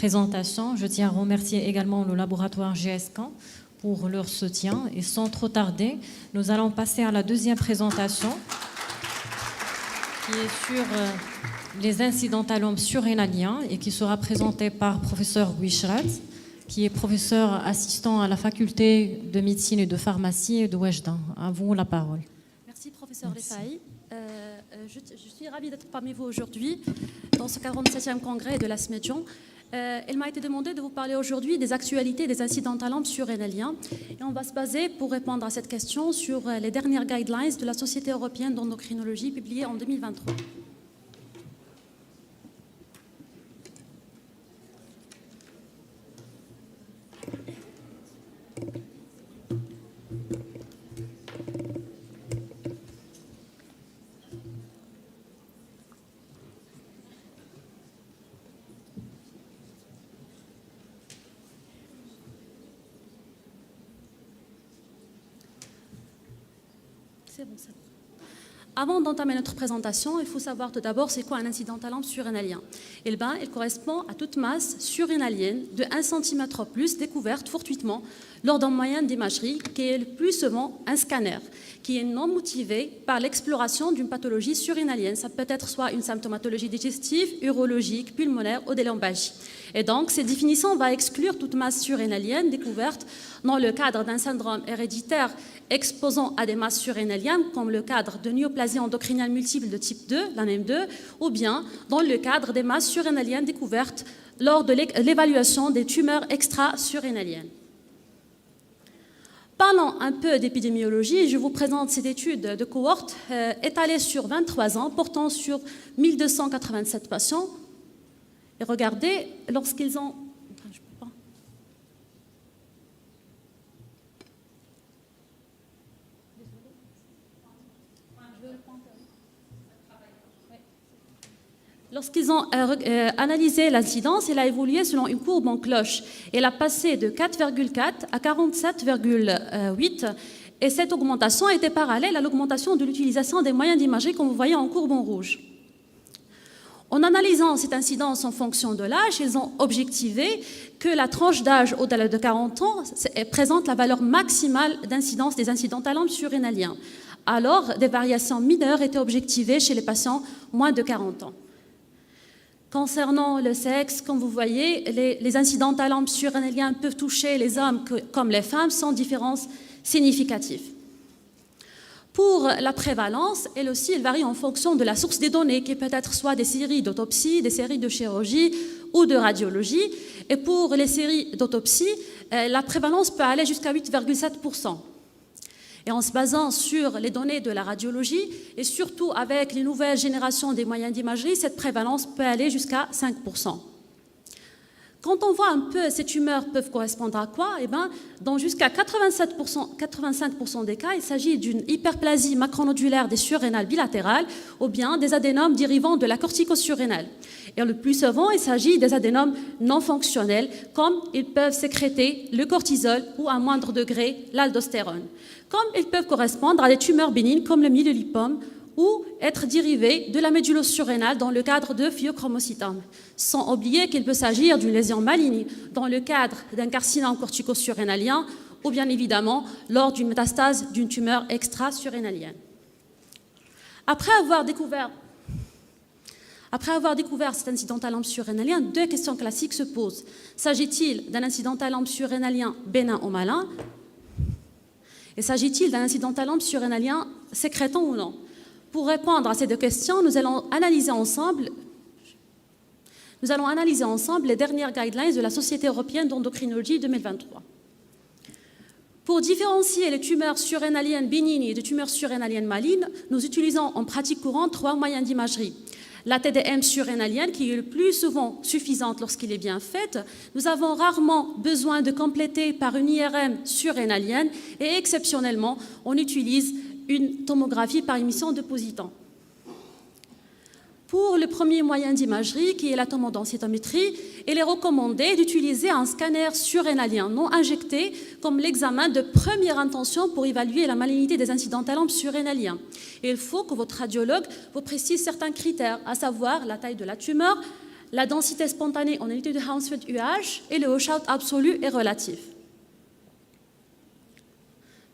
présentation. Je tiens à remercier également le laboratoire GSCAN pour leur soutien. Et sans trop tarder, nous allons passer à la deuxième présentation qui est sur les incidentalomes surrénaliens et qui sera présentée par professeur Guichrat, qui est professeur assistant à la faculté de médecine et de pharmacie de Oujda. À vous la parole. Merci professeur Rifai. Je suis ravie d'être parmi vous aujourd'hui dans ce 47e congrès de l'ASMEDION. Il m'a été demandé de vous parler aujourd'hui des actualités des incidentalomes surrénaliens. Et on va se baser pour répondre à cette question sur les dernières guidelines de la Société européenne d'endocrinologie publiées en 2023. Avant d'entamer notre présentation, il faut savoir tout d'abord c'est quoi un incidentalampe surrénalien. Il correspond à toute masse surrénalienne de 1 cm ou plus découverte fortuitement lors d'un moyen d'imagerie qui est le plus souvent un scanner, qui est non motivé par l'exploration d'une pathologie surrénalienne. Ça peut être soit une symptomatologie digestive, urologique, pulmonaire ou des lombalgies. Et donc, cette définition va exclure toute masse surrénalienne découverte dans le cadre d'un syndrome héréditaire exposant à des masses surrénaliennes, comme le cadre de néoplasie endocrinienne multiple de type 2, la NEM2, ou bien dans le cadre des masses surrénaliennes découvertes lors de l'évaluation des tumeurs extra-surrénaliennes. Parlons un peu d'épidémiologie. Je vous présente cette étude de cohorte étalée sur 23 ans, portant sur 1287 patients. Et regardez, lorsqu'ils ont... Lorsqu'ils ont analysé l'incidence, elle a évolué selon une courbe en cloche. Elle a passé de 4,4 à 47,8 et cette augmentation était parallèle à l'augmentation de l'utilisation des moyens d'imagerie comme vous voyez en courbe en rouge. En analysant cette incidence en fonction de l'âge, ils ont objectivé que la tranche d'âge au-delà de 40 ans présente la valeur maximale d'incidence des incidentalomes surrénaliens. Alors, des variations mineures étaient objectivées chez les patients moins de 40 ans. Concernant le sexe, comme vous voyez, les incidentalomes surrénaliens peuvent toucher les hommes comme les femmes sans différence significative. Pour la prévalence, elle aussi, elle varie en fonction de la source des données, qui peut être soit des séries d'autopsie, des séries de chirurgie ou de radiologie. Et pour les séries d'autopsie, la prévalence peut aller jusqu'à 8,7%. Et en se basant sur les données de la radiologie et surtout avec les nouvelles générations des moyens d'imagerie, cette prévalence peut aller jusqu'à 5%. Quand on voit un peu ces tumeurs peuvent correspondre à quoi, dans jusqu'à 85% des cas, il s'agit d'une hyperplasie macronodulaire des surrénales bilatérales ou bien des adénomes dérivant de la corticosurrénale. Et le plus souvent, il s'agit des adénomes non fonctionnels, comme ils peuvent sécréter le cortisol ou à moindre degré l'aldostérone. Comme ils peuvent correspondre à des tumeurs bénignes comme le myélolipome ou être dérivés de la médulosurrénale dans le cadre de phéochromocytome, sans oublier qu'il peut s'agir d'une lésion maligne dans le cadre d'un carcinome cortico-surrénalien ou bien évidemment lors d'une métastase d'une tumeur extra-surrénalienne. Après avoir découvert cet incidentalampe surrénalien, deux questions classiques se posent. S'agit-il d'un incidentalampe surrénalien bénin ou malin? Et s'agit-il d'un incidentalampe surrénalien sécrétant ou non? Pour répondre à ces deux questions, nous allons analyser ensemble les dernières guidelines de la Société européenne d'endocrinologie 2023. Pour différencier les tumeurs surrénaliennes bénignes et les tumeurs surrénaliennes malignes, nous utilisons en pratique courante 3 moyens d'imagerie. La TDM surrénalienne, qui est le plus souvent suffisante lorsqu'il est bien faite. Nous avons rarement besoin de compléter par une IRM surrénalienne et exceptionnellement, on utilise une tomographie par émission de positons. Pour le premier moyen d'imagerie, qui est la tomodensitométrie, il est recommandé d'utiliser un scanner surrénalien non injecté comme l'examen de première intention pour évaluer la malignité des incidentalomes surrénaliens. Il faut que votre radiologue vous précise certains critères, à savoir la taille de la tumeur, la densité spontanée en unité de Hounsfield-UH et le washout absolu et relatif.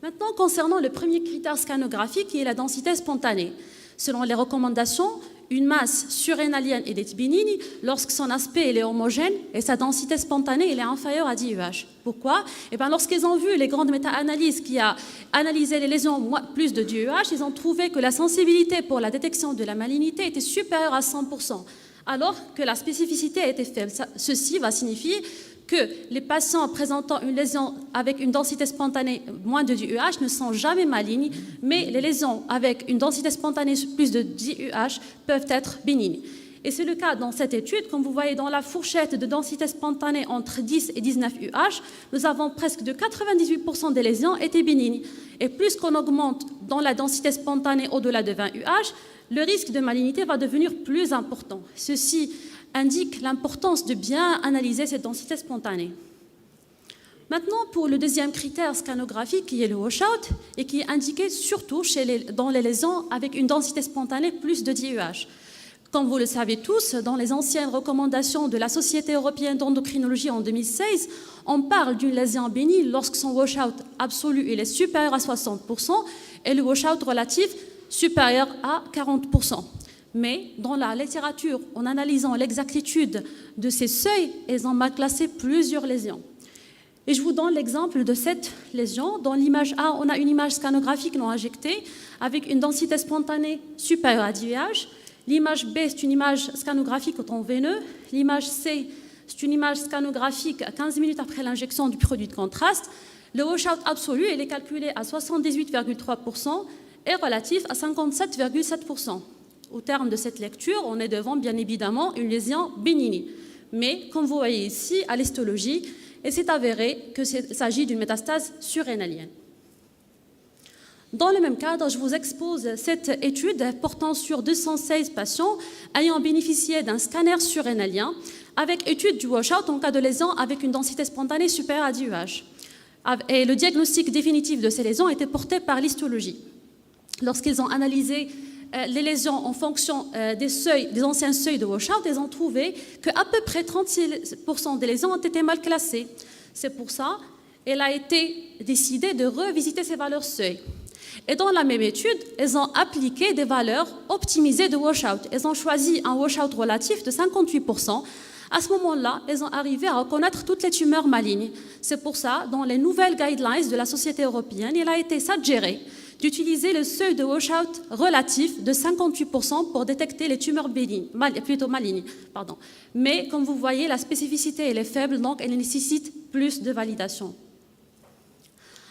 Maintenant, concernant le premier critère scanographique qui est la densité spontanée. Selon les recommandations, une masse surrénalienne est bénigne lorsque son aspect est homogène et sa densité spontanée est inférieure à 10 UH. Pourquoi? Lorsqu'ils ont vu les grandes méta-analyses qui ont analysé les lésions plus de 10 UH, ils ont trouvé que la sensibilité pour la détection de la malignité était supérieure à 100%, alors que la spécificité était faible. Ceci va signifier que les patients présentant une lésion avec une densité spontanée moins de 10 UH ne sont jamais malignes, mais les lésions avec une densité spontanée plus de 10 UH peuvent être bénignes. Et c'est le cas dans cette étude. Comme vous voyez dans la fourchette de densité spontanée entre 10 et 19 UH, nous avons presque de 98% des lésions étaient bénignes. Et plus qu'on augmente dans la densité spontanée au-delà de 20 UH, le risque de malignité va devenir plus important. Ceci indique l'importance de bien analyser cette densité spontanée. Maintenant, pour le deuxième critère scanographique qui est le washout et qui est indiqué surtout dans les lésions avec une densité spontanée plus de 10 UH. Comme vous le savez tous, dans les anciennes recommandations de la Société européenne d'endocrinologie en 2016, on parle d'une lésion bénigne lorsque son washout absolu est supérieur à 60% et le washout relatif supérieur à 40%. Mais dans la littérature, en analysant l'exactitude de ces seuils, ils ont mal classé plusieurs lésions. Et je vous donne l'exemple de cette lésion. Dans l'image A, on a une image scanographique non injectée avec une densité spontanée supérieure à 10 UH. L'image B, c'est une image scanographique au temps veineux. L'image C, c'est une image scanographique 15 minutes après l'injection du produit de contraste. Le washout absolu, il est calculé à 78,3% et relatif à 57,7%. Au terme de cette lecture, on est devant, bien évidemment, une lésion bénigne. Mais, comme vous voyez ici, à l'histologie, il s'est avéré qu'il s'agit d'une métastase surrénalienne. Dans le même cadre, je vous expose cette étude portant sur 216 patients ayant bénéficié d'un scanner surrénalien avec étude du washout en cas de lésion avec une densité spontanée supérieure à 10 UH. Et le diagnostic définitif de ces lésions était porté par l'histologie. Lorsqu'ils ont analysé les lésions en fonction des anciens seuils de washout, ils ont trouvé qu'à peu près 36% des lésions ont été mal classées. C'est pour ça qu'il a été décidé de revisiter ces valeurs seuils. Et dans la même étude, ils ont appliqué des valeurs optimisées de washout. Ils ont choisi un washout relatif de 58%. À ce moment-là, ils ont arrivé à reconnaître toutes les tumeurs malignes. C'est pour ça, dans les nouvelles guidelines de la Société européenne, il a été suggéré d'utiliser le seuil de washout relatif de 58% pour détecter les tumeurs malignes. Mais comme vous voyez, la spécificité elle est faible, donc elle nécessite plus de validation.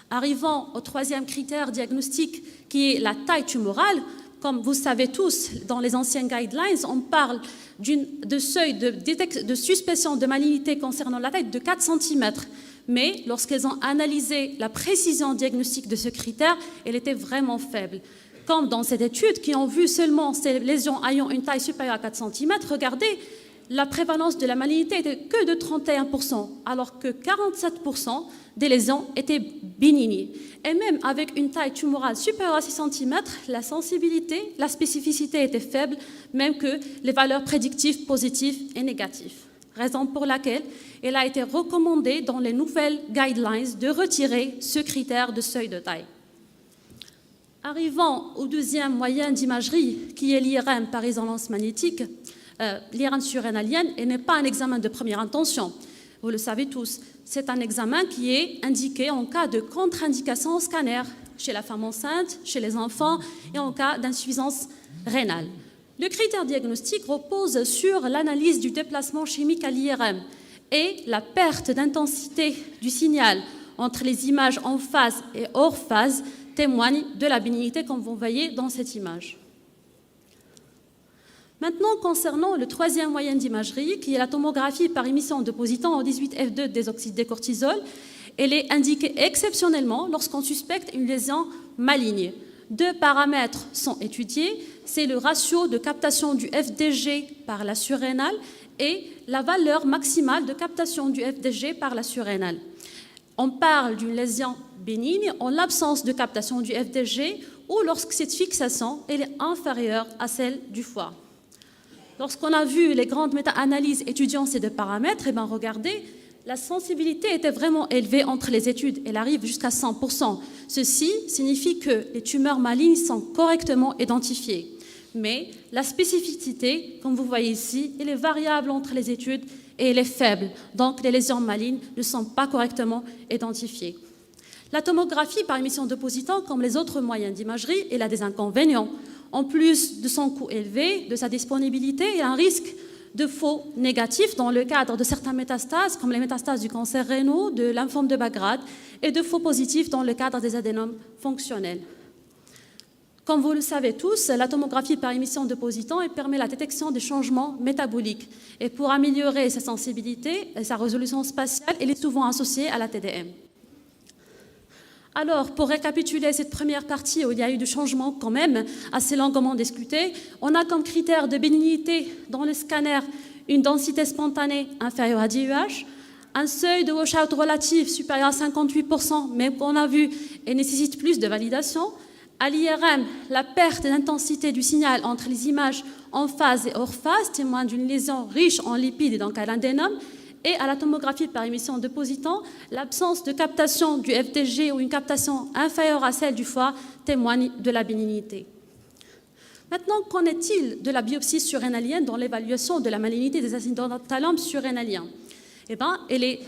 Arrivant au troisième critère diagnostique qui est la taille tumorale, comme vous savez tous, dans les anciennes guidelines, on parle de seuil de suspicion de malignité concernant la taille de 4 cm. Mais lorsqu'ils ont analysé la précision diagnostique de ce critère, elle était vraiment faible. Comme dans cette étude, qui ont vu seulement ces lésions ayant une taille supérieure à 4 cm, regardez, la prévalence de la malignité était que de 31%, alors que 47% des lésions étaient bénignes. Et même avec une taille tumorale supérieure à 6 cm, la sensibilité, la spécificité était faible, même que les valeurs prédictives positives et négatives. Raison pour laquelle il a été recommandé dans les nouvelles guidelines de retirer ce critère de seuil de taille. Arrivant au deuxième moyen d'imagerie, qui est l'IRM par résonance magnétique, l'IRM surrénalienne n'est pas un examen de première intention. Vous le savez tous, c'est un examen qui est indiqué en cas de contre-indication au scanner, chez la femme enceinte, chez les enfants et en cas d'insuffisance rénale. Le critère diagnostique repose sur l'analyse du déplacement chimique à l'IRM et la perte d'intensité du signal entre les images en phase et hors phase témoigne de la bénignité comme vous voyez dans cette image. Maintenant, concernant le troisième moyen d'imagerie, qui est la tomographie par émission de positons en 18F2 désoxydé cortisol, elle est indiquée exceptionnellement lorsqu'on suspecte une lésion maligne. Deux paramètres sont étudiés, c'est le ratio de captation du FDG par la surrénale et la valeur maximale de captation du FDG par la surrénale. On parle d'une lésion bénigne en l'absence de captation du FDG ou lorsque cette fixation elle est inférieure à celle du foie. Lorsqu'on a vu les grandes méta-analyses étudiant ces deux paramètres, regardez, la sensibilité était vraiment élevée entre les études. Elle arrive jusqu'à 100%. Ceci signifie que les tumeurs malignes sont correctement identifiées. Mais la spécificité, comme vous voyez ici, elle est variable entre les études et elle est faible. Donc, les lésions malignes ne sont pas correctement identifiées. La tomographie par émission de positons, comme les autres moyens d'imagerie, elle a des inconvénients. En plus de son coût élevé, de sa disponibilité, il y a un risque de faux négatifs dans le cadre de certaines métastases, comme les métastases du cancer rénal, de lymphome de bas grade, et de faux positifs dans le cadre des adénomes fonctionnels. Comme vous le savez tous, la tomographie par émission de positons permet la détection des changements métaboliques. Et pour améliorer sa sensibilité et sa résolution spatiale, elle est souvent associée à la TDM. Alors, pour récapituler cette première partie où il y a eu du changement quand même assez longuement discuté, on a comme critère de bénignité dans le scanner une densité spontanée inférieure à 10 UH, un seuil de washout relatif supérieur à 58%, mais qu'on a vu et nécessite plus de validation. À l'IRM, la perte d'intensité du signal entre les images en phase et hors phase témoigne d'une lésion riche en lipides et donc à l'adénome. Et à la tomographie par émission de positons, l'absence de captation du FDG ou une captation inférieure à celle du foie témoigne de la bénignité. Maintenant, qu'en est-il de la biopsie surrénalienne dans l'évaluation de la malignité des acidentalomes surrénaliens? Elle est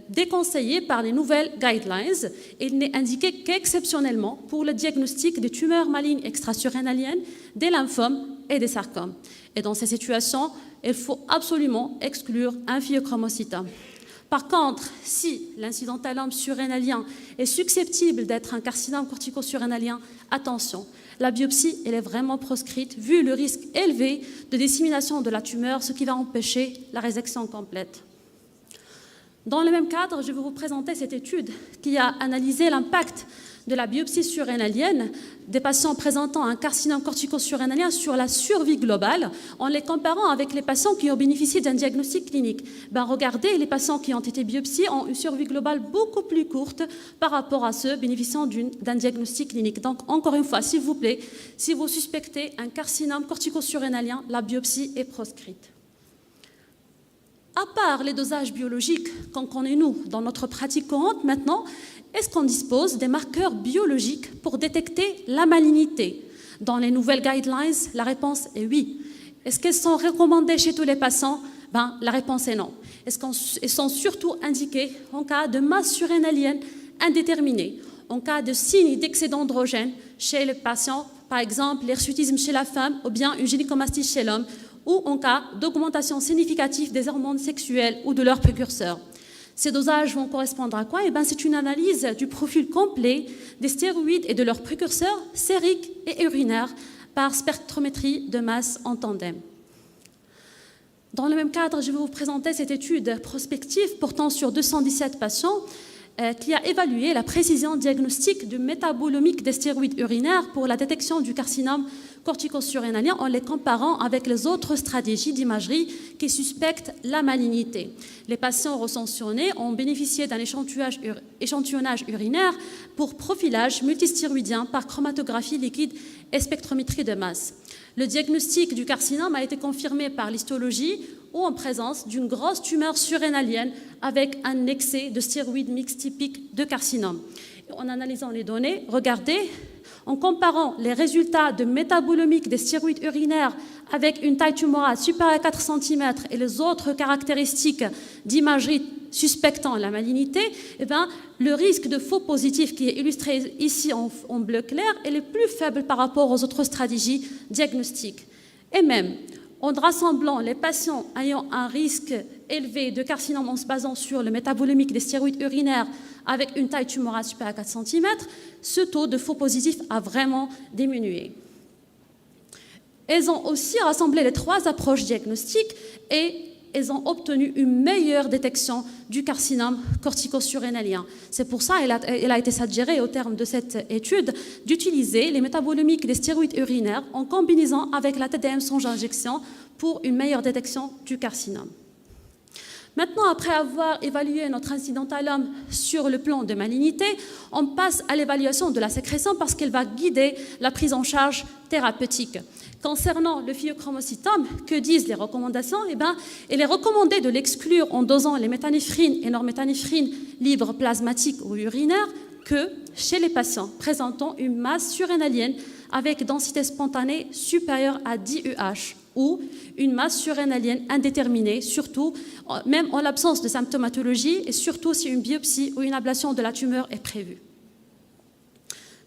déconseillée par les nouvelles guidelines. Il n'est indiqué qu'exceptionnellement pour le diagnostic des tumeurs malignes extrasurrénaliennes, des lymphomes et des sarcomes. Et dans ces situations, il faut absolument exclure un phéochromocytome. Par contre, si l'incidentalome surrénalien est susceptible d'être un carcinome cortico-surrénalien, attention, la biopsie elle est vraiment proscrite vu le risque élevé de dissémination de la tumeur, ce qui va empêcher la résection complète. Dans le même cadre, je vais vous présenter cette étude qui a analysé l'impact de la biopsie surrénalienne des patients présentant un carcinome cortico-surrénalien sur la survie globale en les comparant avec les patients qui ont bénéficié d'un diagnostic clinique. Regardez, les patients qui ont été biopsiés ont une survie globale beaucoup plus courte par rapport à ceux bénéficiant d'un diagnostic clinique. Donc, encore une fois, s'il vous plaît, si vous suspectez un carcinome cortico-surrénalien, la biopsie est proscrite. À part les dosages biologiques qu'on connaît nous dans notre pratique courante maintenant, est-ce qu'on dispose des marqueurs biologiques pour détecter la malignité? Dans les nouvelles guidelines, la réponse est oui. Est-ce qu'elles sont recommandées chez tous les patients? La réponse est non. Est-ce qu'elles sont surtout indiquées en cas de masse surrénalienne indéterminée, en cas de signes d'excès d'androgène chez les patients, par exemple l'hirsutisme chez la femme ou bien une gynécomastie chez l'homme, ou en cas d'augmentation significative des hormones sexuelles ou de leurs précurseurs. Ces dosages vont correspondre à quoi? C'est une analyse du profil complet des stéroïdes et de leurs précurseurs sériques et urinaires par spectrométrie de masse en tandem. Dans le même cadre, je vais vous présenter cette étude prospective portant sur 217 patients qui a évalué la précision diagnostique du métabolomique des stéroïdes urinaires pour la détection du carcinome cortico-surrénalien en les comparant avec les autres stratégies d'imagerie qui suspectent la malignité. Les patients recensitionnés ont bénéficié d'un échantillonnage urinaire pour profilage multistéroïdien par chromatographie liquide et spectrométrie de masse. Le diagnostic du carcinome a été confirmé par l'histologie ou en présence d'une grosse tumeur surrénalienne avec un excès de stéroïdes mixtes typiques de carcinome. En analysant les données, regardez, en comparant les résultats de métabolomique des stéroïdes urinaires avec une taille tumorale supérieure à 4 cm et les autres caractéristiques d'imagerie suspectant la malignité, le risque de faux positif qui est illustré ici en bleu clair est plus faible par rapport aux autres stratégies diagnostiques. Et même, en rassemblant les patients ayant un risque élevé de carcinome en se basant sur le métabolomique des stéroïdes urinaires avec une taille tumorale supérieure à 4 cm, ce taux de faux positifs a vraiment diminué. Elles ont aussi rassemblé les 3 approches diagnostiques et elles ont obtenu une meilleure détection du carcinome cortico-surrénalien. C'est pour ça qu'il a été suggéré au terme de cette étude d'utiliser les métabolomiques des stéroïdes urinaires en combinaison avec la TDM sans injection pour une meilleure détection du carcinome. Maintenant, après avoir évalué notre incidentalum sur le plan de malignité, on passe à l'évaluation de la sécrétion parce qu'elle va guider la prise en charge thérapeutique. Concernant le phéochromocytome, que disent les recommandations? Il est recommandé de l'exclure en dosant les méthanéphrines et norméthanéphrines libres plasmatiques ou urinaires que chez les patients présentant une masse surrénalienne avec densité spontanée supérieure à 10 UH ou une masse surrénalienne indéterminée, surtout même en l'absence de symptomatologie et surtout si une biopsie ou une ablation de la tumeur est prévue.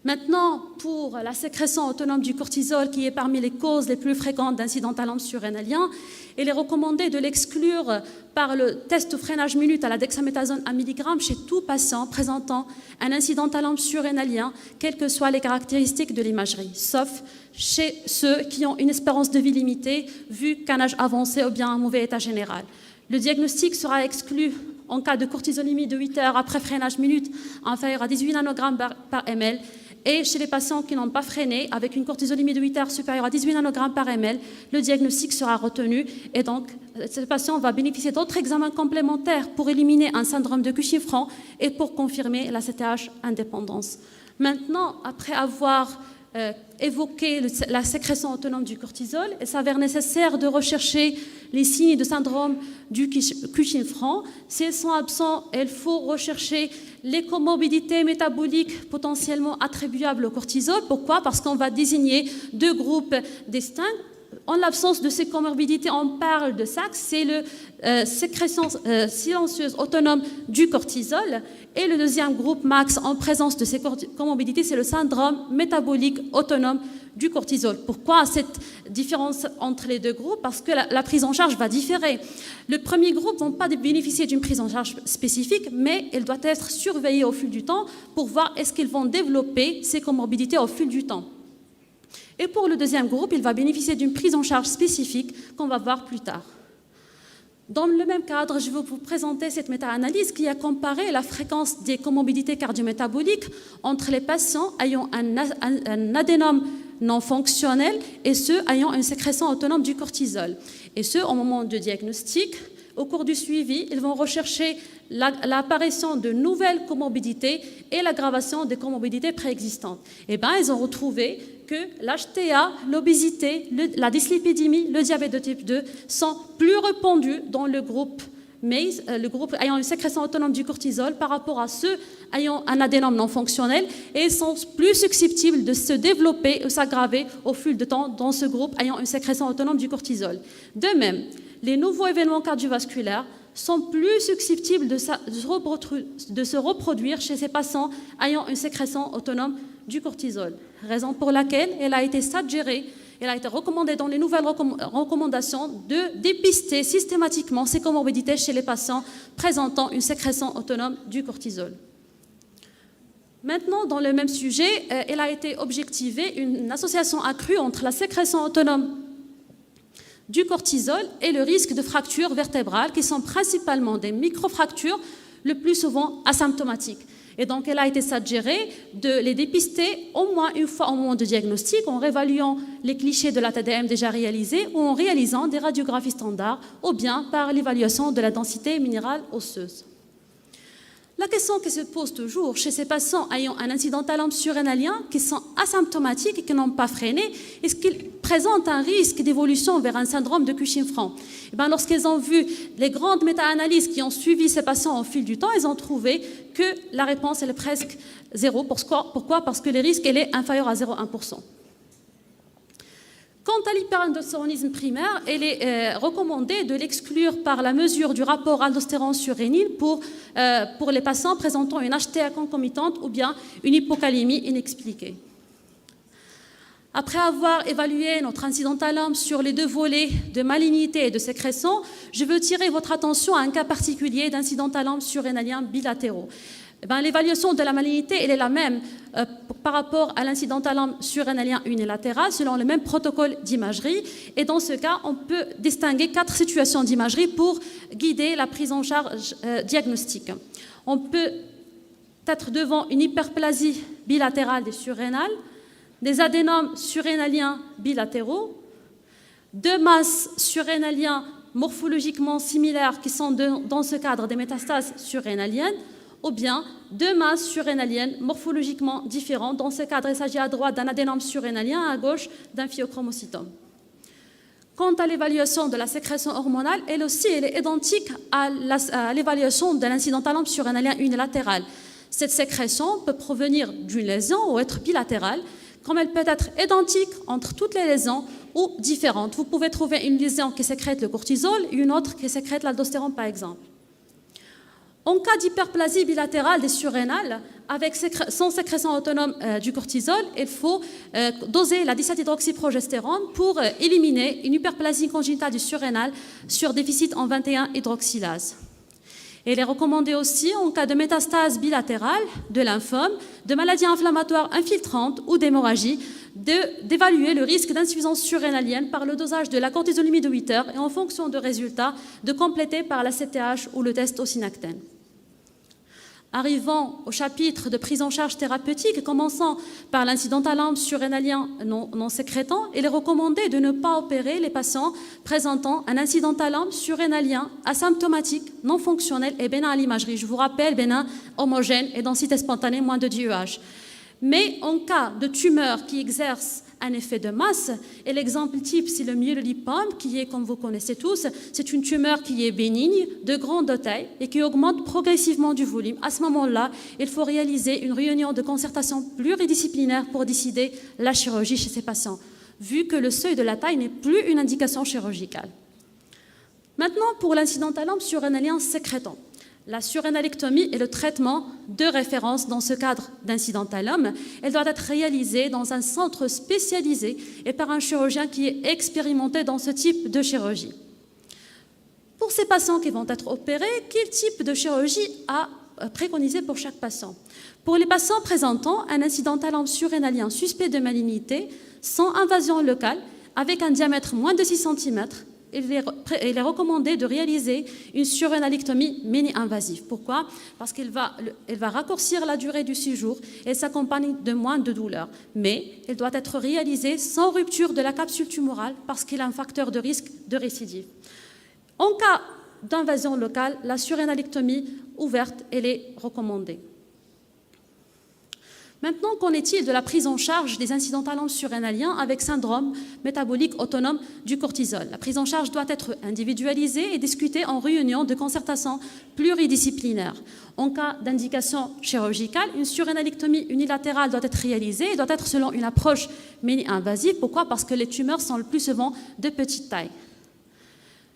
Maintenant, pour la sécrétion autonome du cortisol, qui est parmi les causes les plus fréquentes d'incidentalum surrénalien, il est recommandé de l'exclure par le test de freinage minute à la dexaméthasone 1 mg chez tout patient présentant un incidentalum surrénalien, quelles que soient les caractéristiques de l'imagerie, sauf chez ceux qui ont une espérance de vie limitée, vu qu'un âge avancé ou bien un mauvais état général. Le diagnostic sera exclu en cas de cortisolémie de 8 heures après freinage minute inférieure à 18 nanogrammes par ml, et chez les patients qui n'ont pas freiné, avec une cortisolémie de 8 heures supérieure à 18 nanogrammes par ml, le diagnostic sera retenu et donc ce patient va bénéficier d'autres examens complémentaires pour éliminer un syndrome de Cushing-Franck et pour confirmer la CTH indépendance. Maintenant, après avoir évoqué la sécrétion autonome du cortisol, il s'avère nécessaire de rechercher les signes de syndrome du Cushing-Franck. S'ils sont absents, il faut rechercher les comorbidités métaboliques potentiellement attribuables au cortisol. Pourquoi? Parce qu'on va désigner deux groupes distincts. En l'absence de ces comorbidités, on parle de SAC, c'est la sécrétion silencieuse autonome du cortisol. Et le deuxième groupe max en présence de ces comorbidités, c'est le syndrome métabolique autonome du cortisol. Pourquoi cette différence entre les deux groupes? Parce que la prise en charge va différer. Le premier groupe ne va pas bénéficier d'une prise en charge spécifique, mais elle doit être surveillée au fil du temps pour voir est-ce qu'ils vont développer ces comorbidités au fil du temps. Et pour le deuxième groupe, il va bénéficier d'une prise en charge spécifique qu'on va voir plus tard. Dans le même cadre, je vais vous présenter cette méta-analyse qui a comparé la fréquence des comorbidités cardiométaboliques entre les patients ayant un adénome non fonctionnel et ceux ayant une sécrétion autonome du cortisol. Et ce, au moment du diagnostic, au cours du suivi, ils vont rechercher l'apparition de nouvelles comorbidités et l'aggravation des comorbidités préexistantes. Et ils ont retrouvé que l'HTA, l'obésité, la dyslipidémie, le diabète de type 2 sont plus répandus dans le groupe MACE, le groupe ayant une sécrétion autonome du cortisol par rapport à ceux ayant un adénome non fonctionnel et sont plus susceptibles de se développer ou s'aggraver au fil du temps dans ce groupe ayant une sécrétion autonome du cortisol. De même, les nouveaux événements cardiovasculaires sont plus susceptibles de se reproduire chez ces patients ayant une sécrétion autonome du cortisol. Raison pour laquelle elle a été suggérée, elle a été recommandée dans les nouvelles recommandations de dépister systématiquement ces comorbidités chez les patients présentant une sécrétion autonome du cortisol. Maintenant, dans le même sujet, elle a été objectivée une association accrue entre la sécrétion autonome du cortisol et le risque de fractures vertébrales qui sont principalement des microfractures, le plus souvent asymptomatiques. Et donc, elle a été suggérée de les dépister au moins une fois au moment de diagnostic en réévaluant les clichés de la TDM déjà réalisés ou en réalisant des radiographies standards ou bien par l'évaluation de la densité minérale osseuse. La question qui se pose toujours chez ces patients ayant un incidentalum surrénalien qui sont asymptomatiques et qui n'ont pas freiné, est-ce qu'ils présentent un risque d'évolution vers un syndrome de Cushing-Franck? Lorsqu'ils ont vu les grandes méta-analyses qui ont suivi ces patients au fil du temps, ils ont trouvé que la réponse elle est presque zéro. Pourquoi? Parce que le risque elle est inférieur à 0,1%. Quant à l'hyperaldostéronisme primaire, il est recommandé de l'exclure par la mesure du rapport aldostérone-surrénine pour les patients présentant une HTA concomitante ou bien une hypocalémie inexpliquée. Après avoir évalué notre incidentalum sur les deux volets de malignité et de sécrétion, je veux tirer votre attention à un cas particulier d'incidentalum surrénalien bilatéraux. L'évaluation de la malignité elle est la même par rapport à l'incidentalum surrénalien unilatéral selon le même protocole d'imagerie. Et dans ce cas, on peut distinguer 4 situations d'imagerie pour guider la prise en charge diagnostique. On peut être devant une hyperplasie bilatérale des surrénales, des adénomes surrénaliens bilatéraux, 2 masses surrénaliens morphologiquement similaires qui sont dans ce cadre des métastases surrénaliennes, ou bien deux masses surrénaliennes morphologiquement différentes. Dans ce cadre, il s'agit à droite d'un adénome surrénalien, à gauche d'un phéochromocytome. Quant à l'évaluation de la sécrétion hormonale, elle aussi elle est identique à l'évaluation de l'incident talent surrénalien unilatéral. Cette sécrétion peut provenir d'une lésion ou être bilatérale, comme elle peut être identique entre toutes les lésions ou différente. Vous pouvez trouver une lésion qui sécrète le cortisol et une autre qui sécrète l'aldostérone, par exemple. En cas d'hyperplasie bilatérale des surrénales, sans sécrétion autonome du cortisol, il faut doser la 17-hydroxyprogestérone pour éliminer une hyperplasie congénitale du surrénal sur déficit en 21-hydroxylase. Il est recommandé aussi, en cas de métastase bilatérale, de lymphome, de maladies inflammatoires infiltrantes ou d'hémorragie, d'évaluer le risque d'insuffisance surrénalienne par le dosage de la cortisolémie de 8 heures et en fonction de résultats, de compléter par la CTH ou le test osinactène. Arrivant au chapitre de prise en charge thérapeutique, commençant par l'incident talent surrénalien non sécrétant, il est recommandé de ne pas opérer les patients présentant un incident talent surrénalien asymptomatique, non fonctionnel et bénin à l'imagerie. Je vous rappelle, bénin homogène et densité spontanée, moins de 10 UH. Mais en cas de tumeur qui exerce un effet de masse, et l'exemple type, c'est le myélolipome, qui est, comme vous connaissez tous, c'est une tumeur qui est bénigne, de grande taille, et qui augmente progressivement du volume. À ce moment-là, il faut réaliser une réunion de concertation pluridisciplinaire pour décider la chirurgie chez ces patients, vu que le seuil de la taille n'est plus une indication chirurgicale. Maintenant, pour l'incident talent surrénalien sécrétant. La surrénalectomie est le traitement de référence dans ce cadre d'incidentalome. Elle doit être réalisée dans un centre spécialisé et par un chirurgien qui est expérimenté dans ce type de chirurgie. Pour ces patients qui vont être opérés, quel type de chirurgie à préconiser pour chaque patient? Pour les patients présentant un incidentalome surrénalien suspect de malignité, sans invasion locale, avec un diamètre moins de 6 cm, il est recommandé de réaliser une surrénalectomie mini-invasive. Pourquoi? Parce qu'elle va raccourcir la durée du séjour et s'accompagne de moins de douleur. Mais elle doit être réalisée sans rupture de la capsule tumorale parce qu'il a un facteur de risque de récidive. En cas d'invasion locale, la surrénalectomie ouverte, elle est recommandée. Maintenant, qu'en est-il de la prise en charge des incidents talent surrénaliens avec syndrome métabolique autonome du cortisol? La prise en charge doit être individualisée et discutée en réunion de concertation pluridisciplinaire. En cas d'indication chirurgicale, une surrénalectomie unilatérale doit être réalisée et doit être selon une approche mini-invasive. Pourquoi? Parce que les tumeurs sont le plus souvent de petite taille.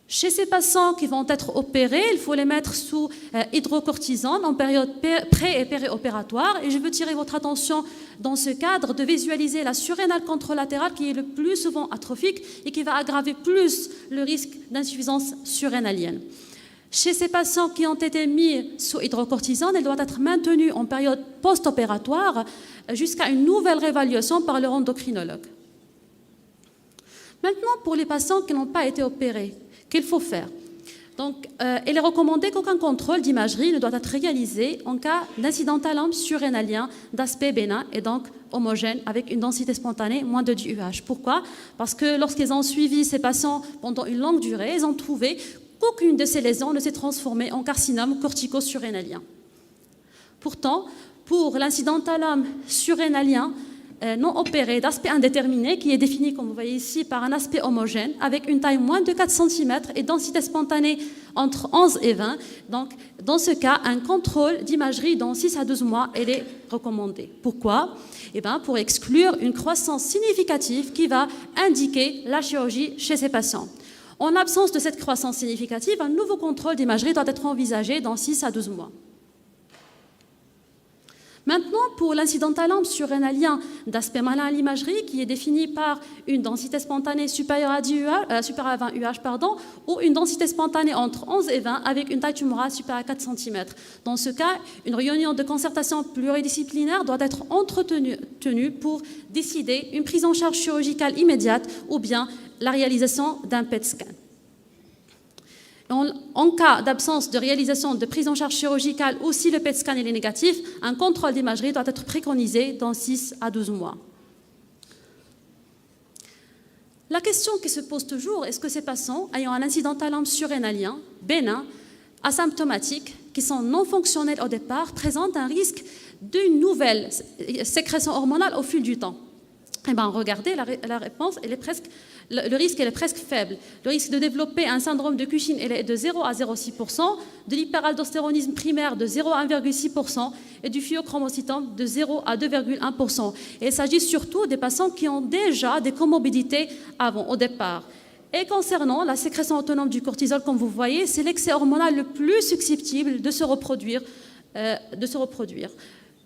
Chez ces patients qui vont être opérés, il faut les mettre sous hydrocortisone en période pré- et périopératoire. Et je veux tirer votre attention dans ce cadre de visualiser la surrénale contralatérale qui est le plus souvent atrophique et qui va aggraver plus le risque d'insuffisance surrénalienne. Chez ces patients qui ont été mis sous hydrocortisone, elle doit être maintenue en période post-opératoire jusqu'à une nouvelle réévaluation par leur endocrinologue. Maintenant, pour les patients qui n'ont pas été opérés, qu'il faut faire. Donc, il est recommandé qu'aucun contrôle d'imagerie ne doit être réalisé en cas d'incident talent surrénalien d'aspect bénin et donc homogène avec une densité spontanée moins de 10 UH. Pourquoi? Parce que lorsqu'ils ont suivi ces patients pendant une longue durée, ils ont trouvé qu'aucune de ces lésions ne s'est transformée en carcinome cortico-surrénalien. Pourtant, pour l'incident talent surrénalien non opéré d'aspect indéterminé qui est défini, comme vous voyez ici, par un aspect homogène avec une taille moins de 4 cm et densité spontanée entre 11 et 20. Donc, dans ce cas, un contrôle d'imagerie dans 6 à 12 mois est recommandé. Pourquoi? Eh bien, pour exclure une croissance significative qui va indiquer la chirurgie chez ces patients. En l'absence de cette croissance significative, un nouveau contrôle d'imagerie doit être envisagé dans 6 à 12 mois. Maintenant, pour l'incident talent surrénalien d'aspect malin à l'imagerie, qui est défini par une densité spontanée supérieure à 20 UH, ou une densité spontanée entre 11 et 20 avec une taille tumorale supérieure à 4 cm. Dans ce cas, une réunion de concertation pluridisciplinaire doit être entretenue pour décider une prise en charge chirurgicale immédiate ou bien la réalisation d'un PET scan. En cas d'absence de réalisation de prise en charge chirurgicale ou si le PET scan est négatif, un contrôle d'imagerie doit être préconisé dans 6 à 12 mois. La question qui se pose toujours, est-ce que ces patients ayant un incident thalame surrénalien, bénin, asymptomatique, qui sont non fonctionnels au départ, présentent un risque d'une nouvelle sécrétion hormonale au fil du temps? Eh bien, regardez, la réponse, le risque est presque faible. Le risque de développer un syndrome de Cushing est de 0 à 0,6%, de l'hyperaldostéronisme primaire de 0 à 1,6% et du phéochromocytome de 0 à 2,1%. Et il s'agit surtout des patients qui ont déjà des comorbidités au départ. Et concernant la sécrétion autonome du cortisol, comme vous voyez, c'est l'excès hormonal le plus susceptible de se reproduire.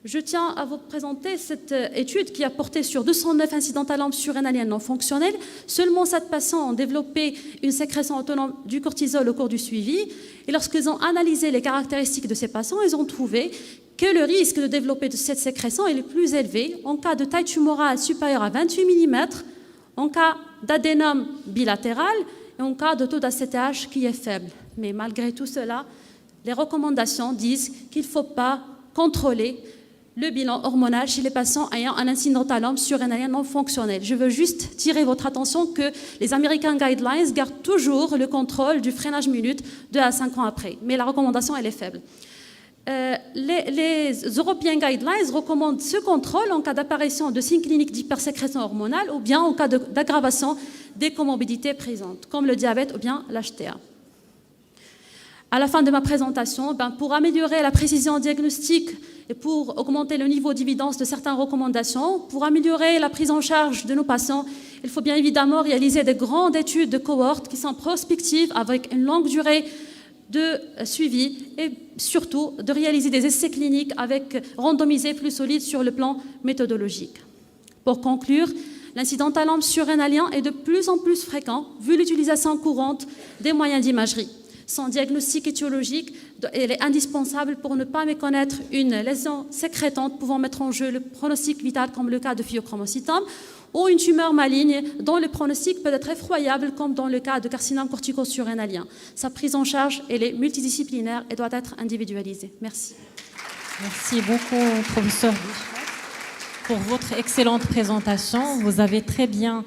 Je tiens à vous présenter cette étude qui a porté sur 209 incidents thalame surrénaliens non fonctionnels. Seulement 7 patients ont développé une sécrétion autonome du cortisol au cours du suivi. Et lorsqu'ils ont analysé les caractéristiques de ces patients, ils ont trouvé que le risque de développer de cette sécrétion est le plus élevé en cas de taille tumorale supérieure à 28 mm, en cas d'adénome bilatéral et en cas de taux d'ACTH qui est faible. Mais malgré tout cela, les recommandations disent qu'il ne faut pas contrôler le bilan hormonal chez les patients ayant un incident thalame surrénalien non fonctionnel. Je veux juste tirer votre attention que les American Guidelines gardent toujours le contrôle du freinage minute 2 à 5 ans après, mais la recommandation elle est faible. Les European Guidelines recommandent ce contrôle en cas d'apparition de signes cliniques d'hypersécrétion hormonale ou bien en cas d'aggravation des comorbidités présentes, comme le diabète ou bien l'HTA. À la fin de ma présentation, pour améliorer la précision diagnostique et pour augmenter le niveau d'évidence de certaines recommandations, pour améliorer la prise en charge de nos patients, il faut bien évidemment réaliser des grandes études de cohortes qui sont prospectives avec une longue durée de suivi et surtout de réaliser des essais cliniques randomisés plus solides sur le plan méthodologique. Pour conclure, l'incident thalame surrénalien est de plus en plus fréquent vu l'utilisation courante des moyens d'imagerie. Son diagnostic étiologique est indispensable pour ne pas méconnaître une lésion sécrétante pouvant mettre en jeu le pronostic vital comme le cas de phéochromocytome ou une tumeur maligne dont le pronostic peut être effroyable comme dans le cas de carcinome cortico-surrénalien. Sa prise en charge elle est multidisciplinaire et doit être individualisée. Merci. Merci beaucoup, professeur Bouchrat, pour votre excellente présentation. Vous avez très bien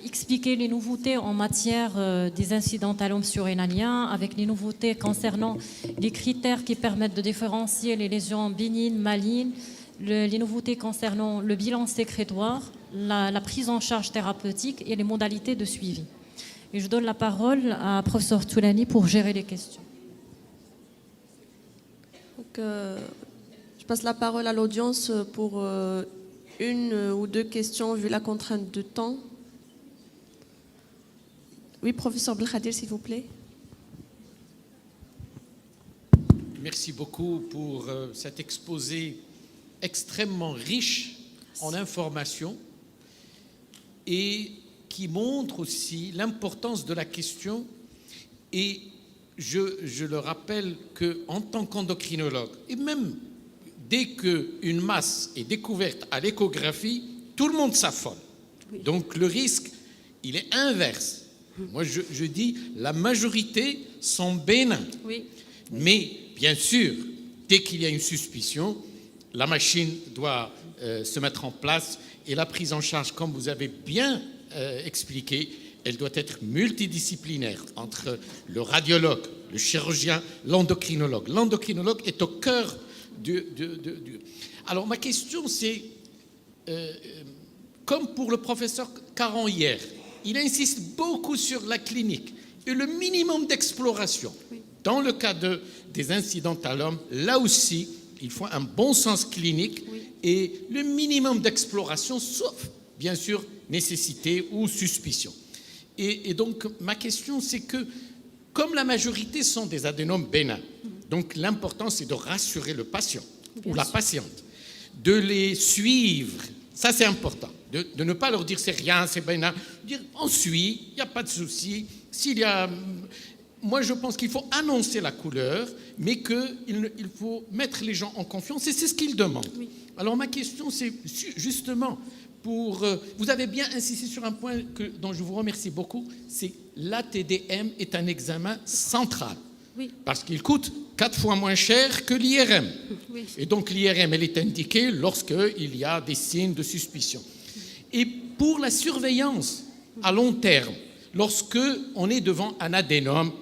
expliquer les nouveautés en matière des incidents thalame surrénaliens, avec les nouveautés concernant les critères qui permettent de différencier les lésions bénignes, malignes, les nouveautés concernant le bilan sécrétoire, la prise en charge thérapeutique et les modalités de suivi. Et je donne la parole à professeur Toulani pour gérer les questions. Donc, je passe la parole à l'audience pour une ou deux questions vu la contrainte de temps. Oui, professeur Belkhadir, s'il vous plaît. Merci beaucoup pour cet exposé extrêmement riche en informations et qui montre aussi l'importance de la question. Et je le rappelle qu'en tant qu'endocrinologue, et même dès qu'une masse est découverte à l'échographie, tout le monde s'affole. Oui. Donc le risque, il est inverse. Moi, je dis, la majorité sont bénins. Oui. Mais, bien sûr, dès qu'il y a une suspicion, la machine doit se mettre en place et la prise en charge, comme vous avez bien expliqué, elle doit être multidisciplinaire entre le radiologue, le chirurgien, l'endocrinologue. L'endocrinologue est au cœur du... Alors, ma question, c'est, comme pour le professeur Caron hier, il insiste beaucoup sur la clinique et le minimum d'exploration. Oui. Dans le cas des incidents thalame, là aussi, il faut un bon sens clinique oui. et le minimum d'exploration, sauf, bien sûr, nécessité ou suspicion. Et donc, ma question, c'est que, comme la majorité sont des adénomes bénins, donc l'important, c'est de rassurer le patient bien ou la patiente, de les suivre. Ça, c'est important. De ne pas leur dire c'est rien, c'est bénin. Dire on suit, il n'y a pas de souci. Moi, je pense qu'il faut annoncer la couleur, mais qu'il faut mettre les gens en confiance, et c'est ce qu'ils demandent. Oui. Alors, ma question, c'est justement vous avez bien insisté sur un point dont je vous remercie beaucoup, c'est l'ATDM est un examen central. Oui. Parce qu'il coûte 4 fois moins cher que l'IRM. Oui. Et donc, l'IRM, elle est indiquée lorsqu'il y a des signes de suspicion. Et pour la surveillance, à long terme, lorsque on est devant un adénome,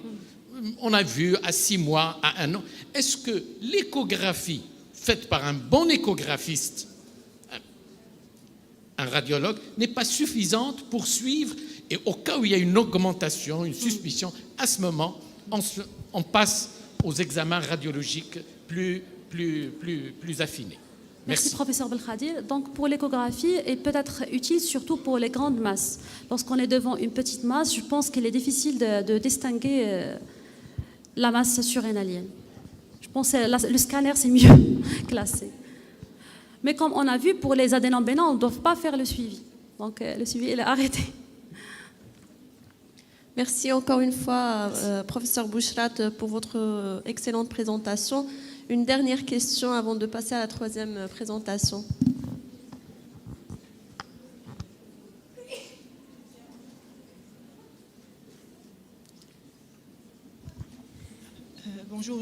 on a vu à 6 mois, à 1 an, est-ce que l'échographie faite par un bon échographiste, un radiologue, n'est pas suffisante pour suivre, et au cas où il y a une augmentation, une suspicion, à ce moment, on passe aux examens radiologiques plus affinés. Merci, professeur Belkhadir. Donc, pour l'échographie, est peut-être utile surtout pour les grandes masses. Lorsqu'on est devant une petite masse, je pense qu'il est difficile de distinguer la masse surrénalienne. Je pense que le scanner, c'est mieux classé. Mais comme on a vu, pour les adénomes bénins, on ne doit pas faire le suivi. Donc, le suivi, il est arrêté. Merci encore une fois, professeur Bouchrat, pour votre excellente présentation. Une dernière question avant de passer à la troisième présentation. Bonjour.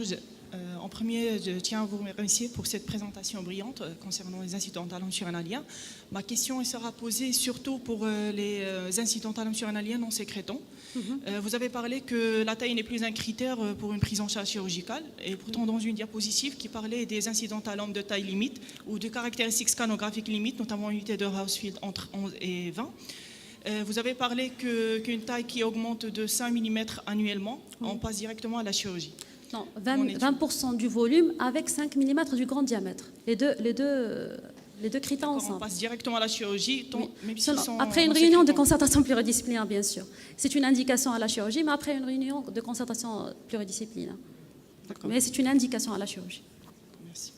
En premier, je tiens à vous remercier pour cette présentation brillante concernant les incidents talons surrénaliens. Ma question sera posée surtout pour les incidents talons surrénaliens non sécrétants. Vous avez parlé que la taille n'est plus un critère pour une prise en charge chirurgicale, et pourtant dans une diapositive qui parlait des incidents talons de taille limite ou de caractéristiques scanographiques limites, notamment unité de Hounsfield entre 11 et 20. Vous avez parlé qu'une taille qui augmente de 5 mm annuellement, on passe directement à la chirurgie. Non, 20% du volume avec 5 mm du grand diamètre. Les deux critères ensemble. On passe directement à la chirurgie, même si après une réunion de concertation pluridisciplinaire, bien sûr. C'est une indication à la chirurgie, mais après une réunion de concertation pluridisciplinaire. Mais c'est une indication à la chirurgie. Merci.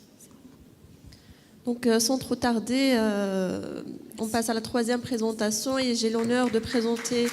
Donc, sans trop tarder, on passe à la troisième présentation et j'ai l'honneur de présenter